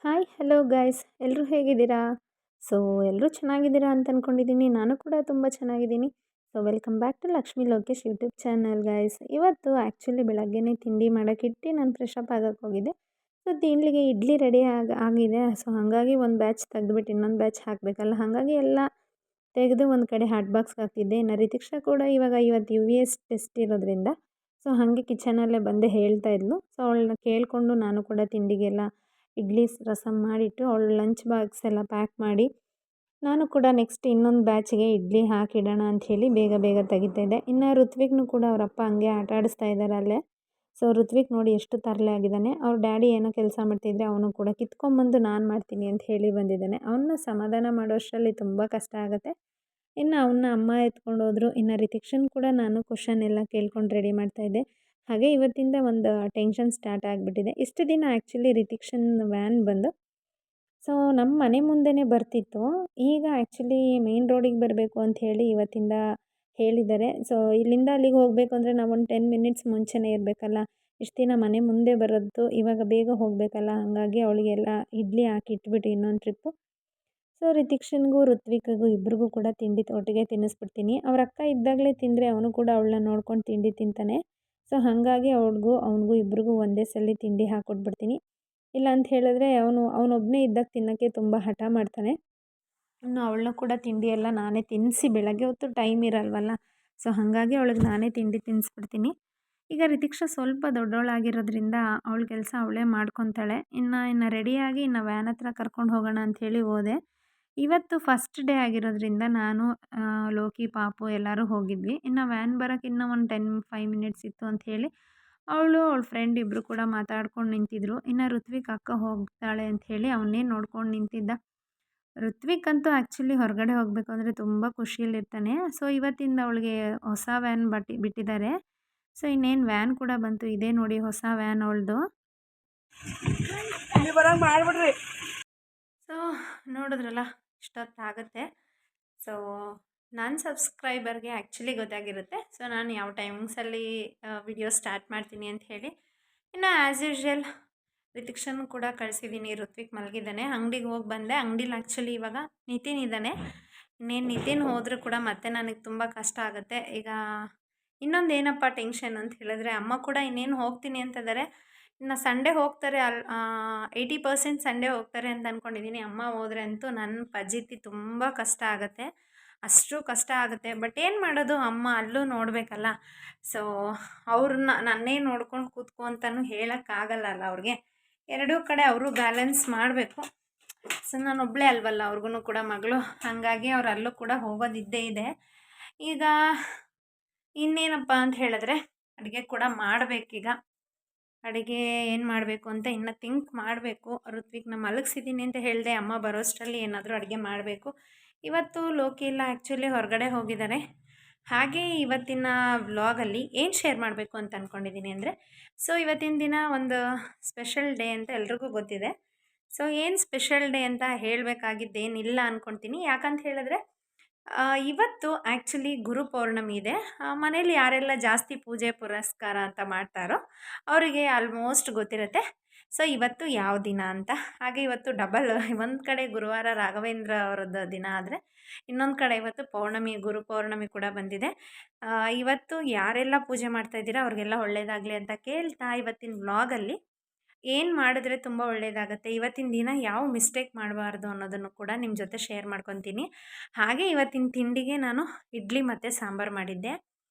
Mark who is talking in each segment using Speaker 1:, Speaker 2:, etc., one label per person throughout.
Speaker 1: Hi hello guys ಎಲ್ಲರೂ ಹೇಗಿದ್ದೀರಾ? So ಎಲ್ಲರೂ ಚೆನ್ನಾಗಿದ್ದೀರಾ ಅಂತ ಅಂದ್ಕೊಂಡಿದ್ದೀನಿ. ನಾನು ಕೂಡ ತುಂಬ ಚೆನ್ನಾಗಿದ್ದೀನಿ. So welcome back to Lakshmi Lokesh YouTube channel guys. ಇವತ್ತು ಆ್ಯಕ್ಚುಲಿ ಬೆಳಗ್ಗೆನೇ ತಿಂಡಿ ಮಾಡೋಕ್ಕಿಟ್ಟು ನಾನು ಫ್ರೆಶ್ ಅಪ್ ಆಗೋಕ್ಕೆ ಹೋಗಿದ್ದೆ. ಸೊ ತಿಂಡಿಗೆ ಇಡ್ಲಿ ರೆಡಿ ಆಗಿದೆ. ಸೊ ಹಾಗಾಗಿ ಒಂದು ಬ್ಯಾಚ್ ತೆಗೆದುಬಿಟ್ಟು ಇನ್ನೊಂದು ಬ್ಯಾಚ್ ಹಾಕಬೇಕಲ್ಲ, ಹಾಗಾಗಿ ಎಲ್ಲ ತೆಗೆದು ಒಂದು ಕಡೆ ಹಾಟ್ ಬಾಕ್ಸ್ಗೆ ಹಾಕ್ತಿದ್ದೆ. ಇನ್ನು ರಿತಿಕ್ಷಾ ಕೂಡ ಇವತ್ತು UVS ಟೆಸ್ಟ್ ಇರೋದ್ರಿಂದ ಸೊ ಹಾಗೆ ಕಿಚನಲ್ಲೇ ಬಂದು ಹೇಳ್ತಾ ಇದ್ಲು. ಸೊ ಅವಳನ್ನ ಕೇಳಿಕೊಂಡು ನಾನು ಕೂಡ ತಿಂಡಿಗೆಲ್ಲ ಇಡ್ಲಿ ರಸಮ್ ಮಾಡಿಟ್ಟು ಅವಳು ಲಂಚ್ ಬಾಕ್ಸ್ ಎಲ್ಲ ಪ್ಯಾಕ್ ಮಾಡಿ ನಾನು ಕೂಡ ನೆಕ್ಸ್ಟ್ ಇನ್ನೊಂದು ಬ್ಯಾಚಿಗೆ ಇಡ್ಲಿ ಹಾಕಿಡೋಣ ಅಂಥೇಳಿ ಬೇಗ ಬೇಗ ತೆಗಿತಾಯಿದ್ದೆ. ಇನ್ನು ಋತ್ವಿಕ್ನು ಕೂಡ ಅವರಪ್ಪ ಹಂಗೆ ಆಟ ಆಡಿಸ್ತಾ ಇದ್ದಾರೆ ಅಲ್ಲೇ. ಸೊ ಋತ್ವಿಕ್ ನೋಡಿ ಎಷ್ಟು ತರಲೆ ಆಗಿದ್ದಾನೆ. ಅವ್ರ ಡ್ಯಾಡಿ ಏನೋ ಕೆಲಸ ಮಾಡ್ತಿದ್ರೆ ಅವನು ಕೂಡ ಕಿತ್ಕೊಂಬಂದು ನಾನು ಮಾಡ್ತೀನಿ ಅಂತ ಹೇಳಿ ಬಂದಿದ್ದಾನೆ. ಅವನ್ನ ಸಮಾಧಾನ ಮಾಡೋಷ್ಟರಲ್ಲಿ ತುಂಬ ಕಷ್ಟ ಆಗುತ್ತೆ. ಇನ್ನು ಅವನ್ನ ಅಮ್ಮ ಎತ್ಕೊಂಡು ಹೋದರು. ಇನ್ನು ರಿತಿಕ್ಷನ್ ಕೂಡ ನಾನು ಕ್ವಶನ್ ಎಲ್ಲ ಕೇಳ್ಕೊಂಡು ರೆಡಿ ಮಾಡ್ತಾಯಿದ್ದೆ. ಹಾಗೆ ಇವತ್ತಿಂದ ಒಂದು ಟೆನ್ಷನ್ ಸ್ಟಾರ್ಟ್ ಆಗಿಬಿಟ್ಟಿದೆ. ಇಷ್ಟು ದಿನ ಆ್ಯಕ್ಚುಲಿ ರಿತಿಕ್ಷನ್ ವ್ಯಾನ್ ಬಂದು ಸೊ ನಮ್ಮ ಮನೆ ಮುಂದೆನೇ ಬರ್ತಿತ್ತು. ಈಗ ಆ್ಯಕ್ಚುಲಿ ಮೇನ್ ರೋಡಿಗೆ ಬರಬೇಕು ಅಂಥೇಳಿ ಇವತ್ತಿಂದ ಹೇಳಿದ್ದಾರೆ. ಸೊ ಇಲ್ಲಿಂದ ಅಲ್ಲಿಗೆ ಹೋಗಬೇಕು ಅಂದರೆ ನಾವು ಒಂದು 10 ಮಿನಿಟ್ಸ್ ಮುಂಚೆನೇ ಇರಬೇಕಲ್ಲ. ಇಷ್ಟು ದಿನ ಮನೆ ಮುಂದೆ ಬರೋದು, ಇವಾಗ ಬೇಗ ಹೋಗಬೇಕಲ್ಲ, ಹಾಗಾಗಿ ಅವಳಿಗೆಲ್ಲ ಇಡ್ಲಿ ಹಾಕಿ ಇಟ್ಬಿಟ್ಟು ಇನ್ನೊಂದು ಟ್ರಿಪ್ಪು. ಸೊ ರಿತಿಕ್ಷನ್ಗೂ ಋತ್ವಿಕ್ಗೂ ಇಬ್ರಿಗೂ ಕೂಡ ತಿಂಡಿ ಒಟ್ಟಿಗೆ ತಿನ್ನಿಸ್ಬಿಡ್ತೀನಿ. ಅವ್ರ ಅಕ್ಕ ಇದ್ದಾಗಲೇ ತಿಂದರೆ ಅವನು ಕೂಡ ಅವಳನ್ನ ನೋಡ್ಕೊಂಡು ತಿಂಡಿ ತಿಂತಾನೆ. ಸೊ ಹಾಗಾಗಿ ಅವನಿಗೂ ಇಬ್ರಿಗೂ ಒಂದೇ ಸಲ ತಿಂಡಿ ಹಾಕ್ಕೊಟ್ಬಿಡ್ತೀನಿ. ಇಲ್ಲ ಅಂತ ಹೇಳಿದ್ರೆ ಅವನೊಬ್ಬನೇ ಇದ್ದಾಗ ತಿನ್ನೋಕ್ಕೆ ತುಂಬ ಹಠ ಮಾಡ್ತಾನೆ. ಇನ್ನು ಅವಳನ್ನ ಕೂಡ ತಿಂಡಿ ಎಲ್ಲ ನಾನೇ ತಿನ್ನಿಸಿ, ಬೆಳಗ್ಗೆ ಹೊತ್ತು ಟೈಮ್ ಇರಲ್ವಲ್ಲ, ಸೊ ಹಾಗಾಗಿ ಅವಳಿಗೆ ನಾನೇ ತಿಂಡಿ ತಿನ್ನಿಸ್ಬಿಡ್ತೀನಿ. ಈಗ ರಿತಿಕ್ಷಾ ಸ್ವಲ್ಪ ದೊಡ್ಡವಳಾಗಿರೋದ್ರಿಂದ ಅವಳ ಕೆಲಸ ಅವಳೇ ಮಾಡ್ಕೊತಾಳೆ. ಇನ್ನು ರೆಡಿಯಾಗಿ ಇನ್ನು ವ್ಯಾನ್ ಹತ್ರ ಕರ್ಕೊಂಡು ಹೋಗೋಣ ಅಂಥೇಳಿ ಹೋದೆ. ಇವತ್ತು ಫಸ್ಟ್ ಡೇ ಆಗಿರೋದ್ರಿಂದ ನಾನು ಲೋಕಿ ಪಾಪು ಎಲ್ಲರೂ ಹೋಗಿದ್ವಿ. ಇನ್ನು ವ್ಯಾನ್ ಬರೋಕ್ಕೆ ಇನ್ನೂ ಒಂದು 5 ಮಿನಿಟ್ಸ್ ಇತ್ತು ಅಂಥೇಳಿ ಅವಳ ಫ್ರೆಂಡ್ ಇಬ್ಬರು ಕೂಡ ಮಾತಾಡ್ಕೊಂಡು ನಿಂತಿದ್ರು. ಇನ್ನು ಋತ್ವಿಕ್ ಅಕ್ಕ ಹೋಗ್ತಾಳೆ ಅಂಥೇಳಿ ಅವನ್ನೇ ನೋಡ್ಕೊಂಡು ನಿಂತಿದ್ದ. ಋತ್ವಿಕ್ ಅಂತೂ ಆ್ಯಕ್ಚುಲಿ ಹೊರಗಡೆ ಹೋಗಬೇಕು ಅಂದರೆ ತುಂಬ ಖುಷಿಯಲ್ಲಿರ್ತಾನೆ. ಸೊ ಇವತ್ತಿಂದ ಅವಳಿಗೆ ಹೊಸ ವ್ಯಾನ್ ಬಿಟ್ಟಿದ್ದಾರೆ. ಸೊ ಇನ್ನೇನು ವ್ಯಾನ್ ಕೂಡ ಬಂತು. ಇದೇ ನೋಡಿ ಹೊಸ ವ್ಯಾನ್ ಅವಳದು. ಸೊ ನೋಡಿದ್ರಲ್ಲ ಇಷ್ಟೊತ್ತಾಗುತ್ತೆ. ಸೊ ನನ್ನ ಸಬ್ಸ್ಕ್ರೈಬರ್ಗೆ ಆ್ಯಕ್ಚುಲಿ ಗೊತ್ತಾಗಿರುತ್ತೆ. ಸೊ ನಾನು ಯಾವ ಟೈಮಿಂಗ್ಸಲ್ಲಿ ವಿಡಿಯೋ ಸ್ಟಾರ್ಟ್ ಮಾಡ್ತೀನಿ ಅಂತ ಹೇಳಿ. ಇನ್ನು ಆ್ಯಸ್ ಯೂಶ್ವಲ್ ರಿತಿಕ್ಷನ್ ಕೂಡ ಕಳಿಸಿದ್ದೀನಿ. ಋತ್ವಿಕ್ ಮಲಗಿದ್ದಾನೆ. ಅಂಗಡಿಗೆ ಹೋಗಿ ಬಂದೆ. ಅಂಗಡಿಲಿ ಆ್ಯಕ್ಚುಲಿ ಇವಾಗ ನಿತಿನ್ ಇದ್ದಾನೆ. ಇನ್ನೇನು ನಿತಿನ್ ಹೋದರೂ ಕೂಡ ಮತ್ತೆ ನನಗೆ ತುಂಬ ಕಷ್ಟ ಆಗುತ್ತೆ. ಈಗ ಇನ್ನೊಂದು ಏನಪ್ಪ ಟೆನ್ಷನ್ ಅಂತ ಹೇಳಿದ್ರೆ, ಅಮ್ಮ ಕೂಡ ಇನ್ನೇನು ಹೋಗ್ತೀನಿ ಅಂತಿದ್ದಾರೆ. ಇನ್ನು ಸಂಡೇ ಹೋಗ್ತಾರೆ. 80% ಸಂಡೇ ಹೋಗ್ತಾರೆ ಅಂತ ಅಂದ್ಕೊಂಡಿದ್ದೀನಿ. ಅಮ್ಮ ಹೋದರೆ ಅಂತೂ ನನ್ನ ಫಜೀತಿ ತುಂಬ ಕಷ್ಟ ಆಗುತ್ತೆ. ಅಷ್ಟು ಕಷ್ಟ ಆಗುತ್ತೆ. ಬಟ್ ಏನು ಮಾಡೋದು, ಅಮ್ಮ ಅಲ್ಲೂ ನೋಡಬೇಕಲ್ಲ. ಸೊ ಅವ್ರನ್ನ ನನ್ನೇ ನೋಡ್ಕೊಂಡು ಕೂತ್ಕೊ ಅಂತಲೂ ಹೇಳೋಕ್ಕಾಗಲ್ಲಲ್ಲ ಅವ್ರಿಗೆ. ಎರಡೂ ಕಡೆ ಅವರು ಬ್ಯಾಲೆನ್ಸ್ ಮಾಡಬೇಕು. ಸೊ ನಾನು ಒಬ್ಬಳೇ ಅಲ್ವಲ್ಲ, ಅವ್ರಿಗೂ ಕೂಡ ಮಗಳು. ಹಾಗಾಗಿ ಅವ್ರು ಅಲ್ಲೂ ಕೂಡ ಹೋಗೋದಿದ್ದೇ ಇದೆ. ಈಗ ಇನ್ನೇನಪ್ಪ ಅಂತ ಹೇಳಿದ್ರೆ, ಅಡುಗೆ ಕೂಡ ಮಾಡಬೇಕೀಗ. ಅಡುಗೆ ಏನು ಮಾಡಬೇಕು ಅಂತ ಇನ್ನು ಥಿಂಕ್ ಮಾಡಬೇಕು. ಋತ್ವಿಕ್ನ ಮಲಗಿಸಿದ್ದೀನಿ ಅಂತ ಹೇಳಿದೆ. ಅಮ್ಮ ಬರೋಷ್ಟರಲ್ಲಿ ಏನಾದರೂ ಅಡುಗೆ ಮಾಡಬೇಕು. ಇವತ್ತು ಲೋಕಿ ಎಲ್ಲ ಆ್ಯಕ್ಚುಲಿ ಹೊರಗಡೆ ಹೋಗಿದ್ದಾರೆ. ಹಾಗೆ ಇವತ್ತಿನ ವ್ಲಾಗಲ್ಲಿ ಏನು ಶೇರ್ ಮಾಡಬೇಕು ಅಂತ ಅಂದ್ಕೊಂಡಿದ್ದೀನಿ ಅಂದರೆ, ಸೊ ಇವತ್ತಿನ ದಿನ ಒಂದು ಸ್ಪೆಷಲ್ ಡೇ ಅಂತ ಎಲ್ರಿಗೂ ಗೊತ್ತಿದೆ. ಸೊ ಏನು ಸ್ಪೆಷಲ್ ಡೇ ಅಂತ ಹೇಳಬೇಕಾಗಿದ್ದೇನಿಲ್ಲ ಅಂದ್ಕೊಳ್ತೀನಿ. ಯಾಕಂತ ಹೇಳಿದ್ರೆ ಇವತ್ತು ಆ್ಯಕ್ಚುಲಿ ಗುರು ಪೌರ್ಣಮಿ ಇದೆ. ಮನೇಲಿ ಯಾರೆಲ್ಲ ಜಾಸ್ತಿ ಪೂಜೆ ಪುರಸ್ಕಾರ ಅಂತ ಮಾಡ್ತಾರೋ ಅವರಿಗೆ ಆಲ್ಮೋಸ್ಟ್ ಗೊತ್ತಿರುತ್ತೆ. ಸೊ ಇವತ್ತು ಯಾವ ದಿನ ಅಂತ. ಹಾಗೆ ಇವತ್ತು ಡಬಲ್, ಒಂದು ಕಡೆ ಗುರುವಾರ ರಾಘವೇಂದ್ರ ಅವರದ್ದು ದಿನ ಆದರೆ ಇನ್ನೊಂದು ಕಡೆ ಇವತ್ತು ಗುರು ಪೌರ್ಣಮಿ ಕೂಡ ಬಂದಿದೆ. ಇವತ್ತು ಯಾರೆಲ್ಲ ಪೂಜೆ ಮಾಡ್ತಾಯಿದ್ದೀರಾ ಅವ್ರಿಗೆಲ್ಲ ಒಳ್ಳೆಯದಾಗಲಿ ಅಂತ ಕೇಳ್ತಾ, ಇವತ್ತಿನ ವ್ಲಾಗಲ್ಲಿ ಏನು ಮಾಡಿದ್ರೆ ತುಂಬ ಒಳ್ಳೆಯದಾಗುತ್ತೆ, ಇವತ್ತಿನ ದಿನ ಯಾವ ಮಿಸ್ಟೇಕ್ ಮಾಡಬಾರ್ದು ಅನ್ನೋದನ್ನು ಕೂಡ ನಿಮ್ಮ ಜೊತೆ ಶೇರ್ ಮಾಡ್ಕೊತೀನಿ. ಹಾಗೆ ಇವತ್ತಿನ ತಿಂಡಿಗೆ ನಾನು ಇಡ್ಲಿ ಮತ್ತು ಸಾಂಬಾರು ಮಾಡಿದ್ದೆ.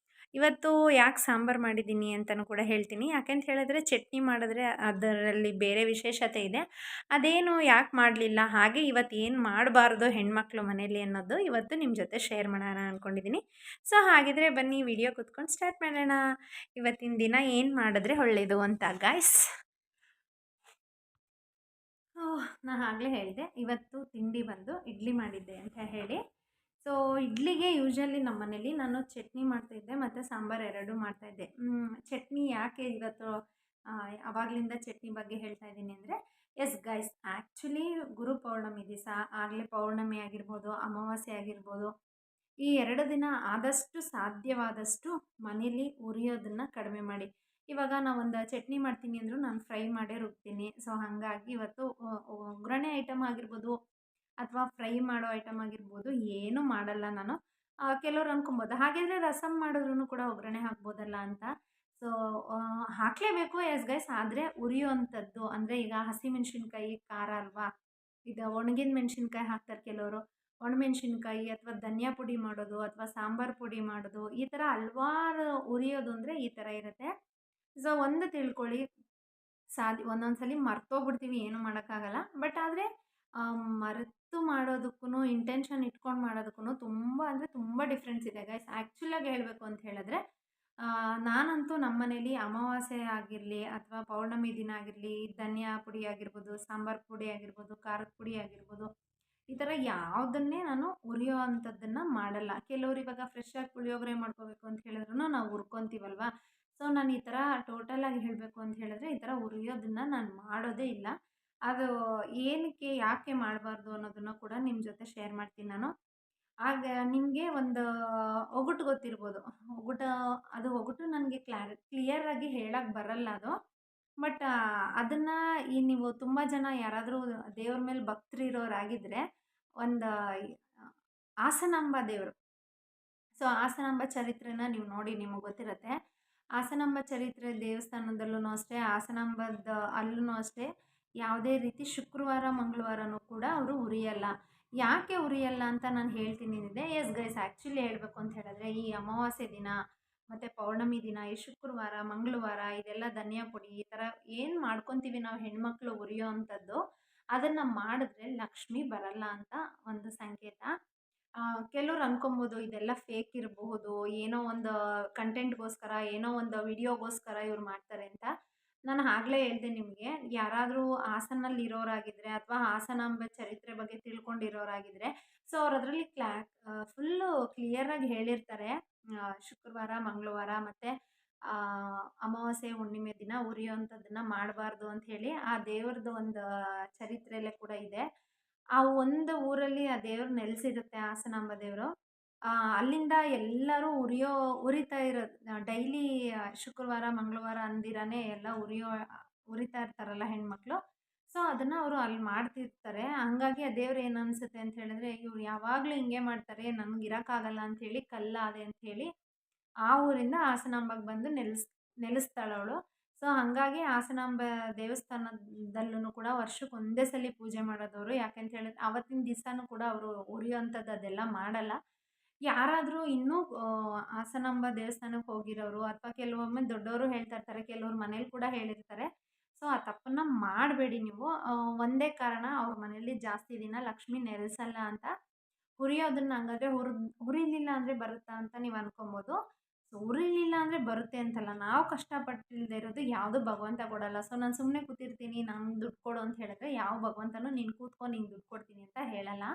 Speaker 1: ಇವತ್ತು ಯಾಕೆ ಸಾಂಬಾರು ಮಾಡಿದ್ದೀನಿ ಅಂತಲೂ ಕೂಡ ಹೇಳ್ತೀನಿ. ಯಾಕೆಂತ ಹೇಳಿದ್ರೆ ಚಟ್ನಿ ಮಾಡಿದ್ರೆ ಅದರಲ್ಲಿ ಬೇರೆ ವಿಶೇಷತೆ ಇದೆ. ಅದೇನು ಯಾಕೆ ಮಾಡಲಿಲ್ಲ, ಹಾಗೆ ಇವತ್ತು ಏನು ಮಾಡಬಾರ್ದು ಹೆಣ್ಮಕ್ಳು ಮನೇಲಿ ಅನ್ನೋದು ಇವತ್ತು ನಿಮ್ಮ ಜೊತೆ ಶೇರ್ ಮಾಡೋಣ ಅಂದ್ಕೊಂಡಿದ್ದೀನಿ. ಸೊ ಹಾಗಿದ್ರೆ ಬನ್ನಿ ವಿಡಿಯೋ ಕೂತ್ಕೊಂಡು ಸ್ಟಾರ್ಟ್ ಮಾಡೋಣ. ಇವತ್ತಿನ ದಿನ ಏನು ಮಾಡಿದ್ರೆ ಒಳ್ಳೆಯದು ಅಂತ ಗಾಯ್ಸ್. ನಾನು ಆಗಲೇ ಹೇಳಿದೆ ಇವತ್ತು ತಿಂಡಿ ಬಂದು ಇಡ್ಲಿ ಮಾಡಿದ್ದೆ ಅಂತ ಹೇಳಿ. ಸೊ ಇಡ್ಲಿಗೆ ಯೂಶ್ವಲಿ ನಮ್ಮ ಮನೇಲಿ ನಾನು ಚಟ್ನಿ ಮಾಡ್ತಾಯಿದ್ದೆ ಮತ್ತು ಸಾಂಬಾರು ಎರಡೂ ಮಾಡ್ತಾಯಿದ್ದೆ. ಚಟ್ನಿ ಯಾಕೆ ಇವತ್ತು ಆವಾಗಲಿಂದ ಚಟ್ನಿ ಬಗ್ಗೆ ಹೇಳ್ತಾ ಇದ್ದೀನಿ ಅಂದರೆ, ಎಸ್ ಗೈಸ್, ಆ್ಯಕ್ಚುಲಿ ಗುರು ಪೌರ್ಣಮಿ ದಿವಸ ಆಗಲೇ ಪೌರ್ಣಮಿ ಆಗಿರ್ಬೋದು, ಅಮಾವಾಸ್ಯೆ ಆಗಿರ್ಬೋದು, ಈ 2 ದಿನ ಆದಷ್ಟು ಸಾಧ್ಯವಾದಷ್ಟು ಮನೇಲಿ ಉರಿಯೋದನ್ನು ಕಡಿಮೆ ಮಾಡಿ. ಇವಾಗ ನಾವೊಂದು ಚಟ್ನಿ ಮಾಡ್ತೀನಿ ಅಂದರೂ ನಾನು ಫ್ರೈ ಮಾಡೇ ರುಬ್ತೀನಿ. ಸೊ ಹಾಗಾಗಿ ಇವತ್ತು ಒಗ್ಗರಣೆ ಐಟಮ್ ಆಗಿರ್ಬೋದು ಅಥವಾ ಫ್ರೈ ಮಾಡೋ ಐಟಮ್ ಆಗಿರ್ಬೋದು ಏನೂ ಮಾಡಲ್ಲ ನಾನು. ಕೆಲವ್ರು ಅನ್ಕೊಬೋದು ಹಾಗಿದ್ರೆ ರಸಮ್ ಮಾಡಿದ್ರೂ ಕೂಡ ಒಗ್ಗರಣೆ ಹಾಕ್ಬೋದಲ್ಲ ಅಂತ. ಸೊ ಹಾಕಲೇಬೇಕು ಎಸ್ ಗೈಸ್. ಆದರೆ ಉರಿಯುವಂಥದ್ದು ಅಂದರೆ ಈಗ ಹಸಿಮೆಣಸಿನ್ಕಾಯಿ ಖಾರ ಅಲ್ವಾ? ಈಗ ಒಣಗಿದ ಮೆಣಸಿನ್ಕಾಯಿ ಹಾಕ್ತಾರೆ ಕೆಲವರು. ಒಣಮೆಣಸಿನ್ಕಾಯಿ ಅಥವಾ ಧನಿಯಾ ಪುಡಿ ಮಾಡೋದು ಅಥವಾ ಸಾಂಬಾರು ಪುಡಿ ಮಾಡೋದು ಈ ಥರ ಹಲ್ವಾರು ಉರಿಯೋದು ಅಂದರೆ ಈ ಥರ ಇರುತ್ತೆ. ಸೊ ಒಂದು ತಿಳ್ಕೊಳ್ಳಿ, ಒಂದೊಂದು ಸಲ ಮರ್ತೋಗ್ಬಿಡ್ತೀವಿ, ಏನೂ ಮಾಡೋಕ್ಕಾಗಲ್ಲ. ಬಟ್ ಆದರೆ ಮರೆತು ಮಾಡೋದಕ್ಕೂ ಇಂಟೆನ್ಷನ್ ಇಟ್ಕೊಂಡು ಮಾಡೋದಕ್ಕೂ ತುಂಬ ಅಂದರೆ ತುಂಬ ಡಿಫ್ರೆನ್ಸ್ ಇದೆ ಗೈಸ್. ಆ್ಯಕ್ಚುಲಾಗಿ ಹೇಳಬೇಕು ಅಂತ ಹೇಳಿದ್ರೆ ನಾನಂತೂ ನಮ್ಮ ಮನೇಲಿ ಅಮಾವಾಸ್ಯೆ ಆಗಿರಲಿ ಅಥವಾ ಪೌರ್ಣಮಿ ದಿನ ಆಗಿರಲಿ ಧನಿಯಾ ಪುಡಿ ಆಗಿರ್ಬೋದು, ಸಾಂಬಾರು ಪುಡಿ ಆಗಿರ್ಬೋದು, ಖಾರದ ಪುಡಿ ಆಗಿರ್ಬೋದು, ಈ ಥರ ಯಾವುದನ್ನೇ ನಾನು ಉರಿಯೋ ಅಂಥದ್ದನ್ನು ಮಾಡಲ್ಲ. ಕೆಲವ್ರು ಇವಾಗ ಫ್ರೆಶ್ಶಾಗಿ ಪುಳಿಯೋಗರೆ ಮಾಡ್ಕೋಬೇಕು ಅಂತ ಹೇಳಿದ್ರೂ ನಾವು ಹುರ್ಕೊತೀವಲ್ವ. ಸೊ ನಾನು ಈ ಥರ ಟೋಟಲಾಗಿ ಹೇಳಬೇಕು ಅಂತ ಹೇಳಿದ್ರೆ ಈ ಥರ ಉರಿಯೋದನ್ನು ನಾನು ಮಾಡೋದೇ ಇಲ್ಲ. ಅದು ಏನಕ್ಕೆ ಯಾಕೆ ಮಾಡಬಾರ್ದು ಅನ್ನೋದನ್ನು ಕೂಡ ನಿಮ್ಮ ಜೊತೆ ಶೇರ್ ಮಾಡ್ತೀನಿ ನಾನು. ಆಗ ನಿಮಗೆ ಒಂದು ಒಗಟು ಗೊತ್ತಿರ್ಬೋದು. ಒಗಟು ನನಗೆ ಕ್ಲಿಯರಾಗಿ ಹೇಳಕ್ಕೆ ಬರಲ್ಲ ಅದು. ಬಟ್ ಅದನ್ನು ನೀವು ತುಂಬ ಜನ ಯಾರಾದರೂ ದೇವ್ರ ಮೇಲೆ ಭಕ್ತರಿರೋರಾಗಿದ್ದರೆ ಒಂದು ಹಾಸನಾಂಬ ದೇವರು. ಸೊ ಹಾಸನಾಂಬ ಚರಿತ್ರೆನ ನೀವು ನೋಡಿ ನಿಮಗೆ ಗೊತ್ತಿರುತ್ತೆ. ಹಾಸನಾಂಬ ಚರಿತ್ರೆ ದೇವಸ್ಥಾನದಲ್ಲೂ ಅಷ್ಟೇ, ಹಾಸನಾಂಬದ ಅಲ್ಲೂ ಅಷ್ಟೇ ಯಾವುದೇ ರೀತಿ ಶುಕ್ರವಾರ ಮಂಗಳವಾರನೂ ಕೂಡ ಅವರು ಉರಿಯಲ್ಲ. ಯಾಕೆ ಉರಿಯಲ್ಲ ಅಂತ ನಾನು ಹೇಳ್ತೀನಿ ಇದೆ. ಎಸ್ ಗೈಸ್, ಆ್ಯಕ್ಚುಲಿ ಹೇಳಬೇಕು ಅಂತ ಹೇಳಿದ್ರೆ ಈ ಅಮಾವಾಸ್ಯೆ ದಿನ ಮತ್ತು ಪೌರ್ಣಮಿ ದಿನ ಈ ಶುಕ್ರವಾರ ಮಂಗಳವಾರ ಇದೆಲ್ಲ ಧನಿಯಾ ಪುಡಿ ಈ ಥರ ಏನು ಮಾಡ್ಕೊತೀವಿ ನಾವು ಹೆಣ್ಮಕ್ಳು ಉರಿಯೋ ಅಂಥದ್ದು, ಅದನ್ನು ಮಾಡಿದ್ರೆ ಲಕ್ಷ್ಮಿ ಬರಲ್ಲ ಅಂತ ಒಂದು ಸಂಕೇತ. ಕೆಲವ್ರು ಅನ್ಕೊಬೋದು ಇದೆಲ್ಲ ಫೇಕ್ ಇರಬಹುದು, ಏನೋ ಒಂದು ಕಂಟೆಂಟ್ಗೋಸ್ಕರ ಏನೋ ಒಂದು ವಿಡಿಯೋಗೋಸ್ಕರ ಇವ್ರು ಮಾಡ್ತಾರೆ ಅಂತ. ನಾನು ಆಗಲೇ ಹೇಳಿದೆ ನಿಮಗೆ, ಯಾರಾದರೂ ಹಾಸನಲ್ಲಿ ಇರೋರಾಗಿದ್ದರೆ ಅಥವಾ ಹಾಸನಾಂಬೆ ಚರಿತ್ರೆ ಬಗ್ಗೆ ತಿಳ್ಕೊಂಡಿರೋರಾಗಿದ್ದರೆ ಸೊ ಅವ್ರು ಅದರಲ್ಲಿ ಫುಲ್ಲು ಕ್ಲಿಯರಾಗಿ ಹೇಳಿರ್ತಾರೆ. ಶುಕ್ರವಾರ ಮಂಗಳವಾರ ಮತ್ತು ಅಮಾವಾಸ್ಯೆ ಹುಣ್ಣಿಮೆ ದಿನ ಉರಿಯೋವಂಥದ್ದನ್ನು ಮಾಡಬಾರ್ದು ಅಂಥೇಳಿ ಆ ದೇವ್ರದ್ದು ಒಂದು ಚರಿತ್ರೆಯಲ್ಲೇ ಕೂಡ ಇದೆ. ಆ ಒಂದು ಊರಲ್ಲಿ ಆ ದೇವ್ರು ನೆಲೆಸಿರುತ್ತೆ ಹಾಸನಾಂಬ ದೇವರು. ಅಲ್ಲಿಂದ ಎಲ್ಲರೂ ಉರಿತಾ ಇರೋದು ಡೈಲಿ ಶುಕ್ರವಾರ ಮಂಗಳವಾರ ಅಂದಿರನೇ ಎಲ್ಲ ಉರಿತಾ ಇರ್ತಾರಲ್ಲ ಹೆಣ್ಮಕ್ಳು. ಸೊ ಅದನ್ನು ಅವರು ಅಲ್ಲಿ ಮಾಡ್ತಿರ್ತಾರೆ. ಹಂಗಾಗಿ ಆ ದೇವ್ರು ಏನು ಅನಿಸುತ್ತೆ ಅಂತ ಹೇಳಿದ್ರೆ ಇವ್ರು ಯಾವಾಗಲೂ ಹಿಂಗೆ ಮಾಡ್ತಾರೆ, ನಮ್ಗೆ ಇರೋಕ್ಕಾಗಲ್ಲ ಅಂಥೇಳಿ ಕಲ್ಲಾದೆ ಅಂಥೇಳಿ ಆ ಊರಿಂದ ಹಾಸನಾಂಬಗೆ ಬಂದು ನೆಲೆಸ್ತಾಳೆ ಅವಳು. ಸೊ ಹಾಗಾಗಿ ಹಾಸನಾಂಬ ದೇವಸ್ಥಾನದಲ್ಲೂ ಕೂಡ ವರ್ಷಕ್ಕೆ ಒಂದೇ ಸಲ ಪೂಜೆ ಮಾಡೋದವರು. ಯಾಕೆಂತ ಹೇಳಿದ್ರೆ ಆವತ್ತಿನ ದಿವಸನೂ ಕೂಡ ಅವರು ಉರಿಯೋವಂಥದ್ದು ಅದೆಲ್ಲ ಮಾಡಲ್ಲ. ಯಾರಾದರೂ ಇನ್ನೂ ಹಾಸನಾಂಬ ದೇವಸ್ಥಾನಕ್ಕೆ ಹೋಗಿರೋರು ಅಥವಾ ಕೆಲವೊಮ್ಮೆ ದೊಡ್ಡವರು ಹೇಳ್ತಾ ಇರ್ತಾರೆ, ಕೆಲವ್ರು ಮನೇಲಿ ಕೂಡ ಹೇಳಿರ್ತಾರೆ. ಸೊ ಆ ತಪ್ಪನ್ನು ಮಾಡಬೇಡಿ ನೀವು. ಒಂದೇ ಕಾರಣ ಅವ್ರ ಮನೇಲಿ ಜಾಸ್ತಿ ದಿನ ಲಕ್ಷ್ಮಿ ನೆಲೆಸಲ್ಲ ಅಂತ. ಹುರಿಯೋದನ್ನು ಹಂಗಾದ್ರೆ ಹುರಿಲಿಲ್ಲ ಅಂದರೆ ಬರುತ್ತಾ ಅಂತ ನೀವು ಅನ್ಕೊಬೋದು. ಸೊ ಉರಿಲಿಲ್ಲ ಅಂದರೆ ಬರುತ್ತೆ ಅಂತಲ್ಲ, ನಾವು ಕಷ್ಟಪಟ್ಟಿಲ್ಲದೆ ಇರೋದು ಯಾವುದೂ ಭಗವಂತ ಕೊಡಲ್ಲ. ಸೊ ನಾನು ಸುಮ್ಮನೆ ಕೂತಿರ್ತೀನಿ ನಂಗೆ ದುಡ್ಡು ಕೊಡು ಅಂತ ಹೇಳಿದ್ರೆ ಯಾವ ಭಗವಂತನೂ ನೀನು ಕೂತ್ಕೊಂಡು ನಿಂಗೆ ದುಡ್ಡು ಕೊಡ್ತೀನಿ ಅಂತ ಹೇಳಲ್ಲ.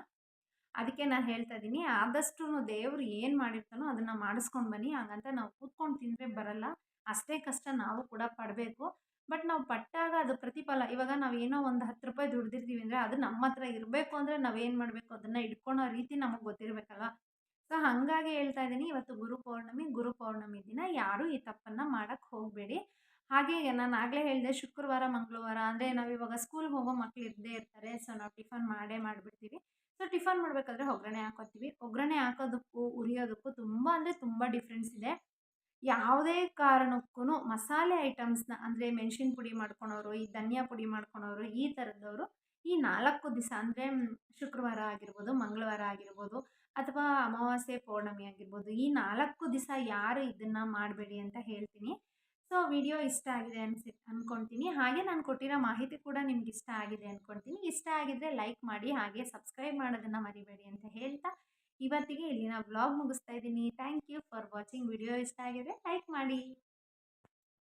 Speaker 1: ಅದಕ್ಕೆ ನಾನು ಹೇಳ್ತಾ ಇದ್ದೀನಿ, ಆದಷ್ಟು ದೇವ್ರು ಏನು ಮಾಡಿರ್ತಾನೋ ಅದನ್ನು ಮಾಡಿಸ್ಕೊಂಡು ಬನ್ನಿ. ಹಾಗಂತ ನಾವು ಕೂತ್ಕೊಂಡು ತಿಂದರೆ ಬರಲ್ಲ. ಅಷ್ಟೇ ಕಷ್ಟ ನಾವು ಕೂಡ ಪಡಬೇಕು. ಬಟ್ ನಾವು ಪಟ್ಟಾಗ ಅದು ಪ್ರತಿಫಲ, ಇವಾಗ ನಾವು ಏನೋ ಒಂದು 10 ರೂಪಾಯಿ ದುಡ್ದಿರ್ತೀವಿ ಅಂದರೆ ಅದು ನಮ್ಮ ಹತ್ರ ಇರಬೇಕು ಅಂದರೆ ನಾವೇನು ಮಾಡಬೇಕು, ಅದನ್ನು ಇಟ್ಕೊಳೋ ರೀತಿ ನಮಗೆ ಗೊತ್ತಿರಬೇಕಲ್ವ. ಸೊ ಹಾಗಾಗಿ ಹೇಳ್ತಾ ಇದ್ದೀನಿ, ಇವತ್ತು ಗುರುಪೌರ್ಣಮಿ ದಿನ ಯಾರೂ ಈ ತಪ್ಪನ್ನು ಮಾಡೋಕ್ಕೆ ಹೋಗಬೇಡಿ. ಹಾಗೆ ನಾನು ಆಗಲೇ ಹೇಳಿದೆ, ಶುಕ್ರವಾರ ಮಂಗಳವಾರ ಅಂದರೆ ನಾವಿವಾಗ ಸ್ಕೂಲ್ಗೆ ಹೋಗೋ ಮಕ್ಳು ಇದ್ದೇ ಇರ್ತಾರೆ. ಸೊ ನಾವು ಟಿಫನ್ ಮಾಡಿಬಿಡ್ತೀವಿ. ಸೊ ಟಿಫನ್ ಮಾಡಬೇಕಾದ್ರೆ ಒಗ್ಗರಣೆ ಹಾಕ್ಕೋತೀವಿ. ಒಗ್ಗರಣೆ ಹಾಕೋದಕ್ಕೂ ಉರಿಯೋದಕ್ಕೂ ತುಂಬ ಅಂದರೆ ತುಂಬ ಡಿಫ್ರೆನ್ಸ್ ಇದೆ. ಯಾವುದೇ ಕಾರಣಕ್ಕೂ ಮಸಾಲೆ ಐಟಮ್ಸ್ನ ಅಂದರೆ ಮೆಣಸಿನ ಪುಡಿ ಮಾಡ್ಕೊಳೋರು, ಈ ಧನಿಯಾ ಪುಡಿ ಮಾಡ್ಕೊಳೋರು, ಈ ಥರದವರು ಈ 4 ದಿವಸ ಅಂದರೆ ಶುಕ್ರವಾರ ಆಗಿರ್ಬೋದು, ಮಂಗಳವಾರ ಆಗಿರ್ಬೋದು ಅಥವಾ ಅಮಾವಾಸ್ಯೆ ಪೌರ್ಣಮಿ ಆಗಿರ್ಬೋದು, ಈ 4 ದಿವಸ ಯಾರು ಇದನ್ನು ಮಾಡಬೇಡಿ ಅಂತ ಹೇಳ್ತೀನಿ. ಸೊ ವಿಡಿಯೋ ಇಷ್ಟ ಆಗಿದೆ ಅಂದ್ಕೊಳ್ತೀನಿ. ಹಾಗೆ ನಾನು ಕೊಟ್ಟಿರೋ ಮಾಹಿತಿ ಕೂಡ ನಿಮ್ಗೆ ಇಷ್ಟ ಆಗಿದೆ ಅಂದ್ಕೊಳ್ತೀನಿ. ಇಷ್ಟ ಆಗಿದ್ದರೆ ಲೈಕ್ ಮಾಡಿ, ಹಾಗೆ ಸಬ್ಸ್ಕ್ರೈಬ್ ಮಾಡೋದನ್ನು ಮರಿಬೇಡಿ ಅಂತ ಹೇಳ್ತಾ ಇವತ್ತಿಗೆ ಇಲ್ಲಿನ ವ್ಲಾಗ್ ಮುಗಿಸ್ತಾ ಇದ್ದೀನಿ. Thank you for watching. Video ಇಷ್ಟ ಆಗಿದ್ರೆ ಲೈಕ್ ಮಾಡಿ.